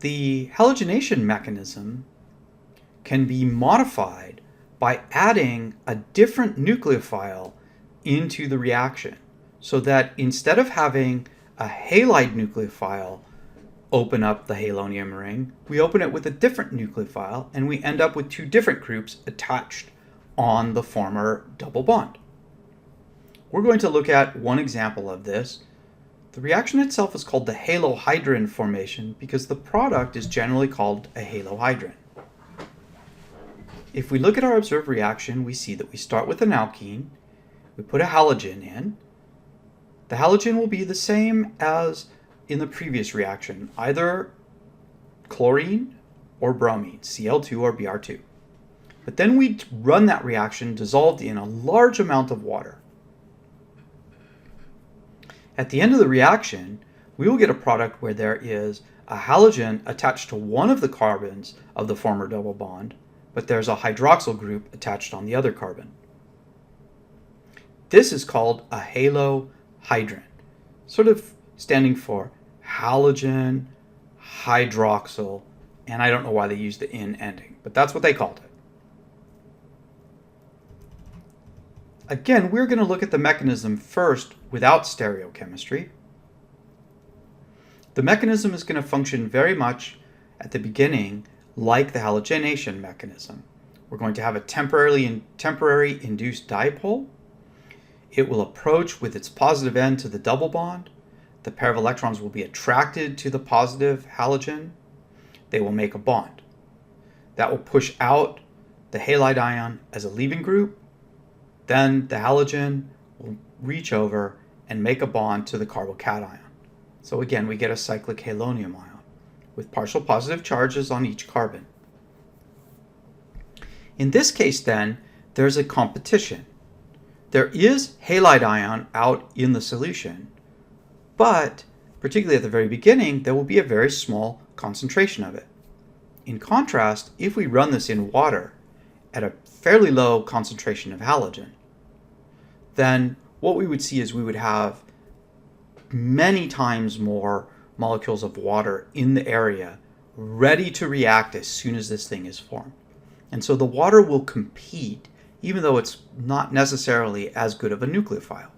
The halogenation mechanism can be modified by adding a different nucleophile into the reaction, so that instead of having a halide nucleophile open up the halonium ring, we open it with a different nucleophile, and we end up with two different groups attached on the former double bond. We're going to look at one example of this. The reaction itself is called the halohydrin formation because the product is generally called a halohydrin. If we look at our observed reaction, we see that we start with an alkene, we put a halogen in. The halogen will be the same as in the previous reaction, either chlorine or bromine, Cl2 or Br2. But then we run that reaction dissolved in a large amount of water. At the end of the reaction, we will get a product where there is a halogen attached to one of the carbons of the former double bond, but there's a hydroxyl group attached on the other carbon. This is called a halohydrin, sort of standing for halogen, hydroxyl, and I don't know why they used the "in" ending, but that's what they called it. Again, we're going to look at the mechanism first without stereochemistry. The mechanism is going to function very much at the beginning like the halogenation mechanism. We're going to have a temporary induced dipole. It will approach with its positive end to the double bond. The pair of electrons will be attracted to the positive halogen. They will make a bond. That will push out the halide ion as a leaving group. Then the halogen will reach over and make a bond to the carbocation. So again, we get a cyclic halonium ion with partial positive charges on each carbon. In this case then, there's a competition. There is halide ion out in the solution, but particularly at the very beginning, there will be a very small concentration of it. In contrast, if we run this in water at a fairly low concentration of halogen, then what we would see is we would have many times more molecules of water in the area ready to react as soon as this thing is formed. And so the water will compete even though it's not necessarily as good of a nucleophile.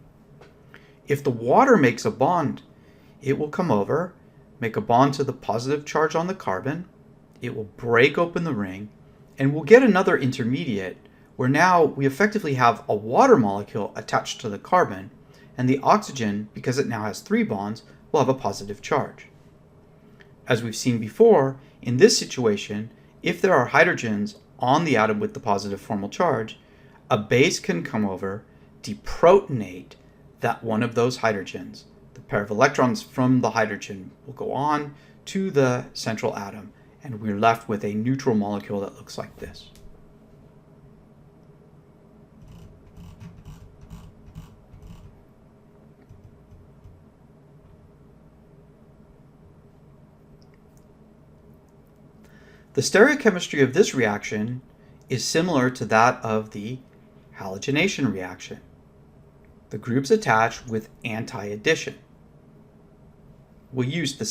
If the water makes a bond, it will come over, make a bond to the positive charge on the carbon, it will break open the ring, and we'll get another intermediate where now we effectively have a water molecule attached to the carbon, and the oxygen, because it now has 3 bonds, will have a positive charge. As we've seen before, in this situation, if there are hydrogens on the atom with the positive formal charge, a base can come over, deprotonate that one of those hydrogens. The pair of electrons from the hydrogen will go on to the central atom, and we're left with a neutral molecule that looks like this. The stereochemistry of this reaction is similar to that of the halogenation reaction. The groups attach with anti-addition. We'll use a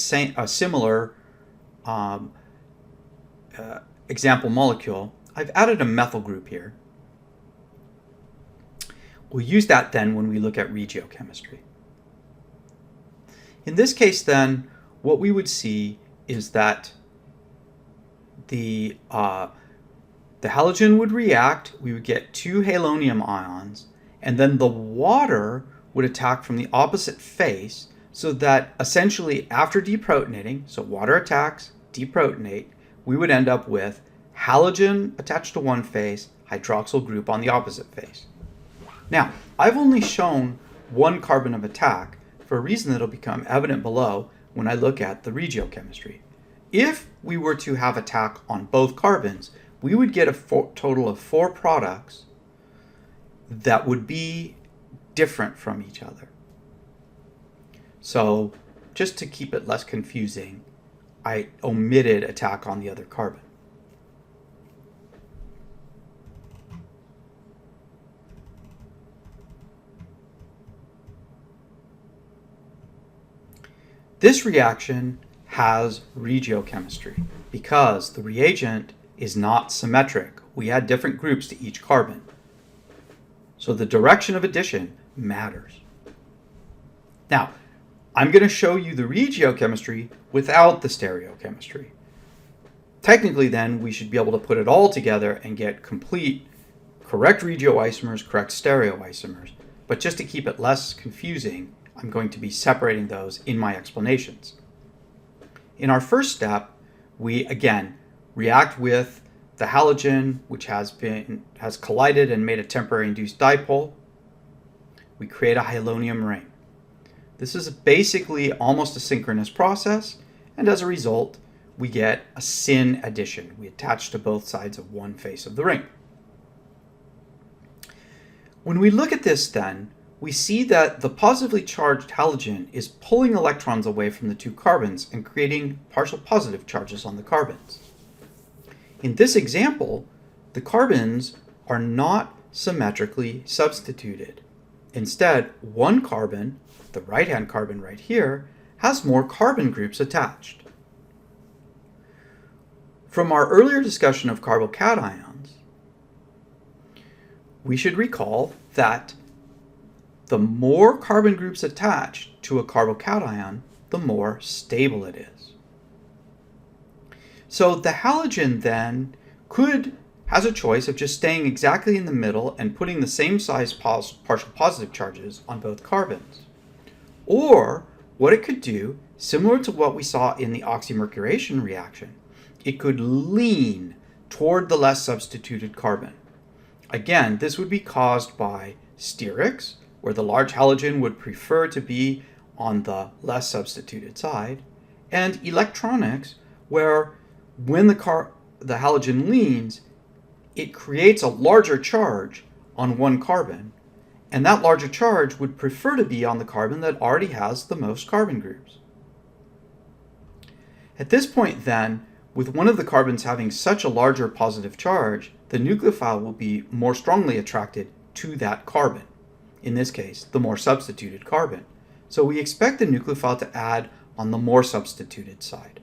similar example molecule. I've added a methyl group here. We'll use that then when we look at regiochemistry. In this case then, what we would see is that the halogen would react, we would get 2 halonium ions, and then the water would attack from the opposite face, so that essentially after deprotonating, so water attacks, deprotonate, we would end up with halogen attached to one face, hydroxyl group on the opposite face. Now, I've only shown one carbon of attack for a reason that'll become evident below when I look at the regiochemistry. If we were to have attack on both carbons, we would get a total of 4 products that would be different from each other. So just to keep it less confusing, I omitted attack on the other carbon. This reaction has regiochemistry because the reagent is not symmetric. We add different groups to each carbon. So the direction of addition matters. Now, I'm going to show you the regiochemistry without the stereochemistry. Technically, then, we should be able to put it all together and get complete, correct regioisomers, correct stereoisomers. But just to keep it less confusing, I'm going to be separating those in my explanations. In our first step, we, again, react with the halogen, which has collided and made a temporary induced dipole. We create a halonium ring. This is basically almost a synchronous process, and as a result, we get a syn addition. We attach to both sides of one face of the ring. When we look at this then, we see that the positively charged halogen is pulling electrons away from the two carbons and creating partial positive charges on the carbons. In this example, the carbons are not symmetrically substituted. Instead, one carbon, the right-hand carbon right here, has more carbon groups attached. From our earlier discussion of carbocations, we should recall that the more carbon groups attached to a carbocation, the more stable it is. So the halogen then has a choice of just staying exactly in the middle and putting the same size partial positive charges on both carbons. Or what it could do, similar to what we saw in the oxymercuration reaction, it could lean toward the less substituted carbon. Again, this would be caused by sterics, where the large halogen would prefer to be on the less substituted side, and electronics, where when the halogen leans, it creates a larger charge on one carbon, and that larger charge would prefer to be on the carbon that already has the most carbon groups. At this point then, with one of the carbons having such a larger positive charge, the nucleophile will be more strongly attracted to that carbon, in this case, the more substituted carbon. So we expect the nucleophile to add on the more substituted side.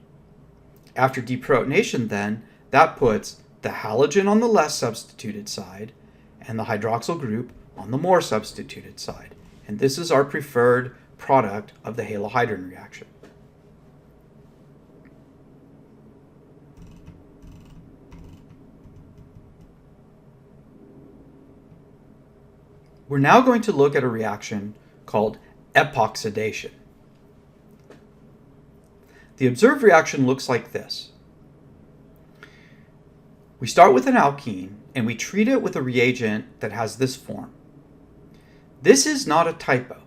After deprotonation then, that puts the halogen on the less substituted side and the hydroxyl group on the more substituted side. And this is our preferred product of the halohydrin reaction. We're now going to look at a reaction called epoxidation. The observed reaction looks like this. We start with an alkene and we treat it with a reagent that has this form. This is not a typo.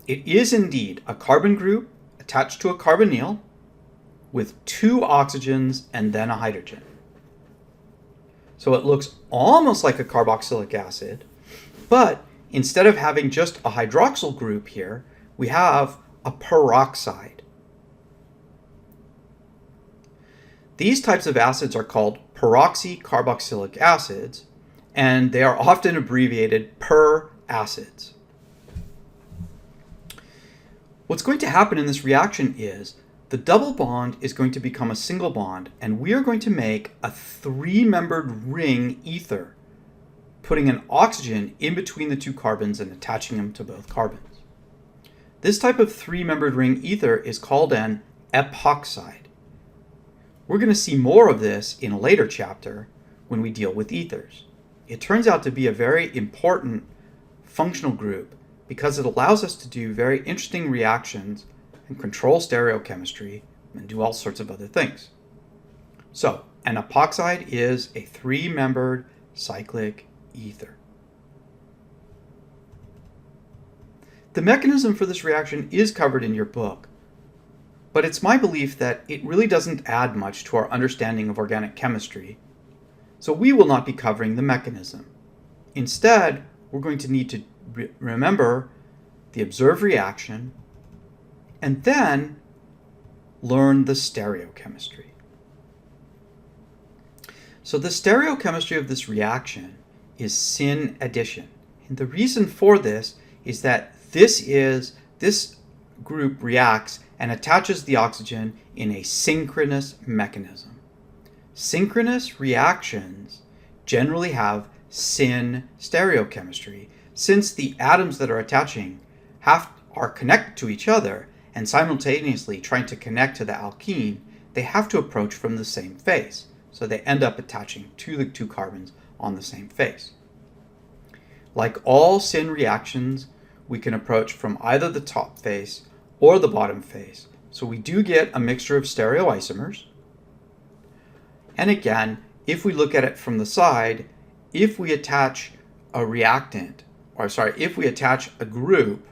It is indeed a carbon group attached to a carbonyl with two oxygens and then a hydrogen. So it looks almost like a carboxylic acid, but instead of having just a hydroxyl group here, we have a peroxide. These types of acids are called peroxycarboxylic acids, and they are often abbreviated per acids. What's going to happen in this reaction is the double bond is going to become a single bond, and we are going to make a three-membered ring ether, putting an oxygen in between the two carbons and attaching them to both carbons. This type of three-membered ring ether is called an epoxide. We're going to see more of this in a later chapter when we deal with ethers. It turns out to be a very important functional group because it allows us to do very interesting reactions and control stereochemistry and do all sorts of other things. So, an epoxide is a three-membered cyclic ether. The mechanism for this reaction is covered in your book, but it's my belief that it really doesn't add much to our understanding of organic chemistry, so we will not be covering the mechanism. Instead, we're going to need to remember the observed reaction and then learn the stereochemistry. So the stereochemistry of this reaction is syn addition. And the reason for this is that this group reacts and attaches the oxygen in a synchronous mechanism. Synchronous reactions generally have syn stereochemistry, since the atoms that are attaching are connected to each other and simultaneously trying to connect to the alkene, they have to approach from the same face. So they end up attaching to the two carbons on the same face. Like all syn reactions, we can approach from either the top face or the bottom face. So we do get a mixture of stereoisomers. And again, if we look at it from the side, if we attach a reactant, if we attach a group,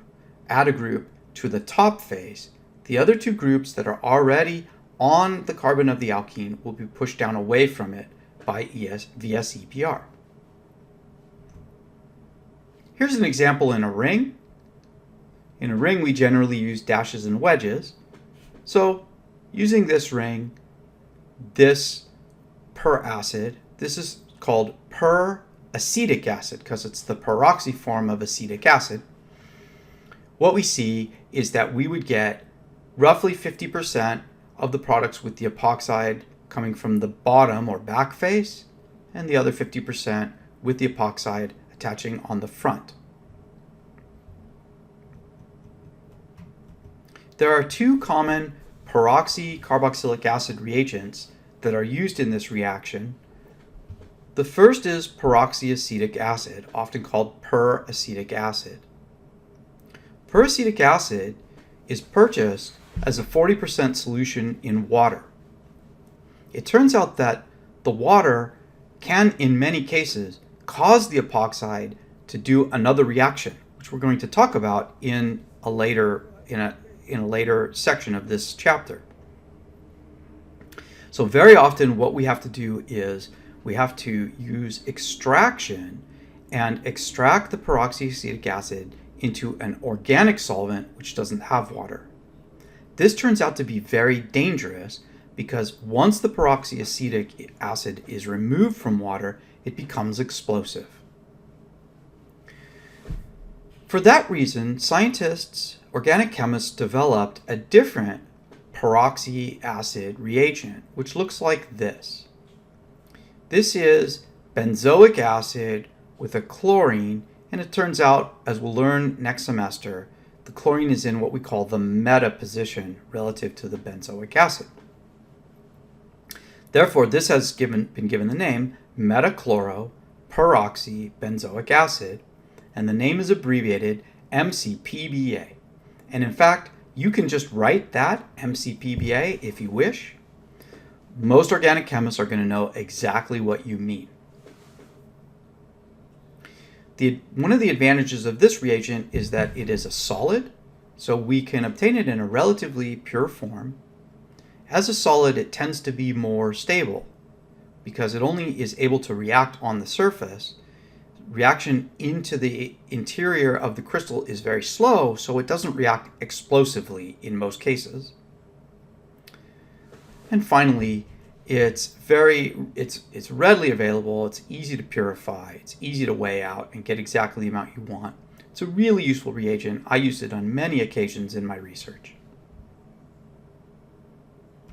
add a group to the top face, the other two groups that are already on the carbon of the alkene will be pushed down away from it by via CPR. Here's an example in a ring. In a ring, we generally use dashes and wedges. So using this ring, this per acid, this is called per acetic acid because it's the peroxy form of acetic acid. What we see is that we would get roughly 50% of the products with the epoxide coming from the bottom or back face, and the other 50% with the epoxide attaching on the front. There are two common peroxy carboxylic acid reagents that are used in this reaction. The first is peroxyacetic acid, often called peracetic acid. Peracetic acid is purchased as a 40% solution in water. It turns out that the water can, in many cases, cause the epoxide to do another reaction, which we're going to talk about in a later section of this chapter. So very often what we have to do is we have to use extraction and extract the peroxyacetic acid into an organic solvent which doesn't have water. This turns out to be very dangerous because once the peroxyacetic acid is removed from water, it becomes explosive. For that reason, organic chemists developed a different peroxy acid reagent, which looks like this. This is benzoic acid with a chlorine, and it turns out, as we'll learn next semester, the chlorine is in what we call the meta position relative to the benzoic acid. Therefore, this has been given the name metachloroperoxybenzoic acid, and the name is abbreviated MCPBA. And in fact, you can just write that MCPBA if you wish. Most organic chemists are going to know exactly what you mean. One of the advantages of this reagent is that it is a solid, so we can obtain it in a relatively pure form. As a solid, it tends to be more stable because it only is able to react on the surface. Reaction into the interior of the crystal is very slow, so it doesn't react explosively in most cases. And finally, it's readily available, it's easy to purify, it's easy to weigh out and get exactly the amount you want. It's a really useful reagent. I used it on many occasions in my research.